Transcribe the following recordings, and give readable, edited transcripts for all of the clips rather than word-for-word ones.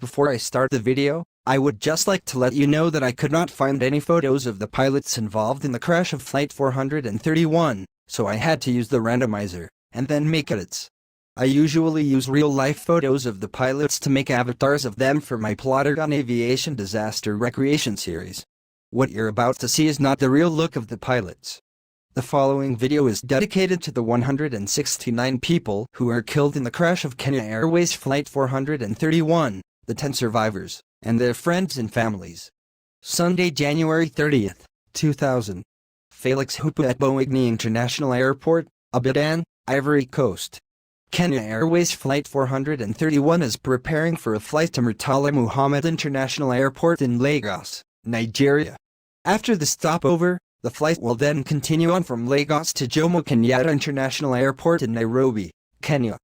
Before I start the video, I would just like to let you know that I could not find any photos of the pilots involved in the crash of Flight 431, so I had to use the randomizer, and then make edits. I usually use real-life photos of the pilots to make avatars of them for my Plotagon Aviation Disaster Recreation series. What you're about to see is not the real look of the pilots. The following video is dedicated to the 169 people who were killed in the crash of Kenya Airways Flight 431, the 10 survivors, and their friends and families. Sunday, January 30th, 2000. Felix Hupu at Boigny International Airport, Abidjan, Ivory Coast. Kenya Airways Flight 431 is preparing for a flight to Murtala Muhammad International Airport in Lagos, Nigeria. After the stopover, the flight will then continue on from Lagos to Jomo Kenyatta International Airport in Nairobi, Kenya.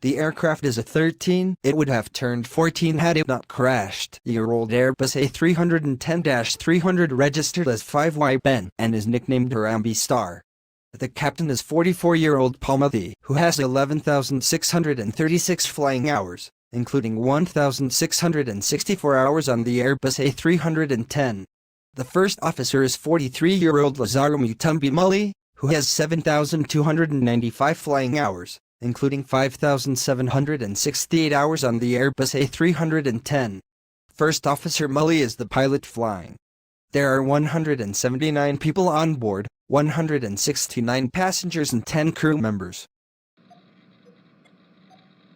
The aircraft is a 13. It would have turned 14 had it not crashed. Year-old Airbus A310-300 registered as 5YBN and is nicknamed Harambee Star. The captain is 44-year-old Palmathi, who has 11,636 flying hours, including 1,664 hours on the Airbus A310. The first officer is 43-year-old Lazaro Mutumbi Muli, who has 7,295 flying hours, including 5,768 hours on the Airbus A310. First Officer Muli is the pilot flying. There are 179 people on board, 169 passengers and 10 crew members.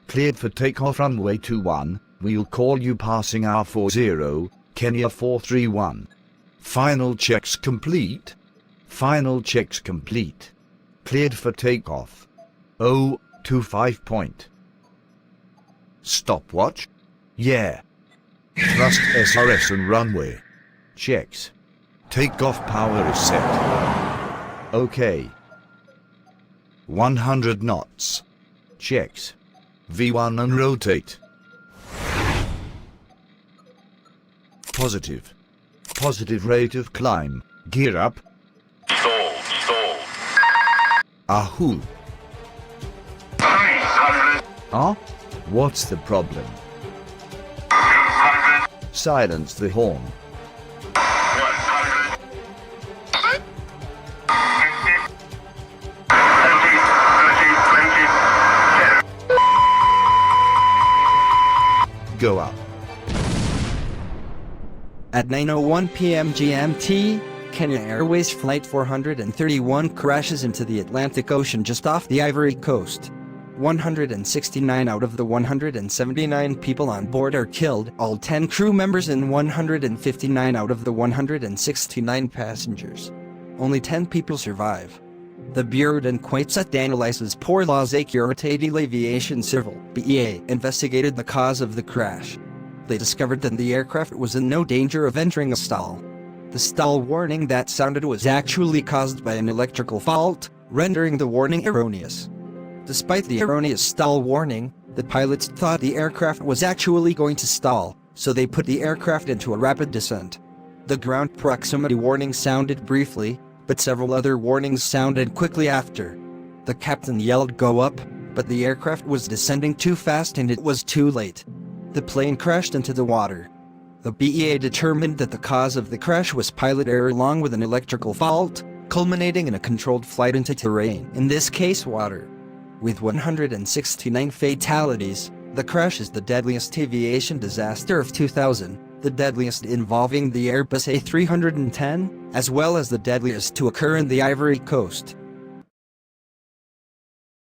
Cleared for takeoff runway 21, we'll call you passing R40, Kenya 431. Final checks complete. Final checks complete. Cleared for takeoff. 025 point. Stopwatch? Yeah. Thrust SRS and runway. Checks. Takeoff power is set. OK. 100 knots. Checks. V1 and rotate. Positive. Positive rate of climb. Gear up. Stall. Ahoo. 300. Huh? What's the problem? 200. Silence the horn. 100. 50. 30, 20, 10. Go up. At 9:01 p.m. GMT, Kenya Airways Flight 431 crashes into the Atlantic Ocean just off the Ivory Coast. 169 out of the 179 people on board are killed, all 10 crew members and 159 out of the 169 passengers. Only 10 people survive. The Bureau d'Enquêtes d'analyses pour la sécurité de l'aviation civile (BEA) investigated the cause of the crash. They discovered that the aircraft was in no danger of entering a stall. The stall warning that sounded was actually caused by an electrical fault, rendering the warning erroneous. Despite the erroneous stall warning, the pilots thought the aircraft was actually going to stall, so they put the aircraft into a rapid descent. The ground proximity warning sounded briefly, but several other warnings sounded quickly after. The captain yelled "Go up," but the aircraft was descending too fast and it was too late. The plane crashed into the water. The BEA determined that the cause of the crash was pilot error along with an electrical fault, culminating in a controlled flight into terrain, in this case water. With 169 fatalities, the crash is the deadliest aviation disaster of 2000, the deadliest involving the Airbus A310, as well as the deadliest to occur in the Ivory Coast.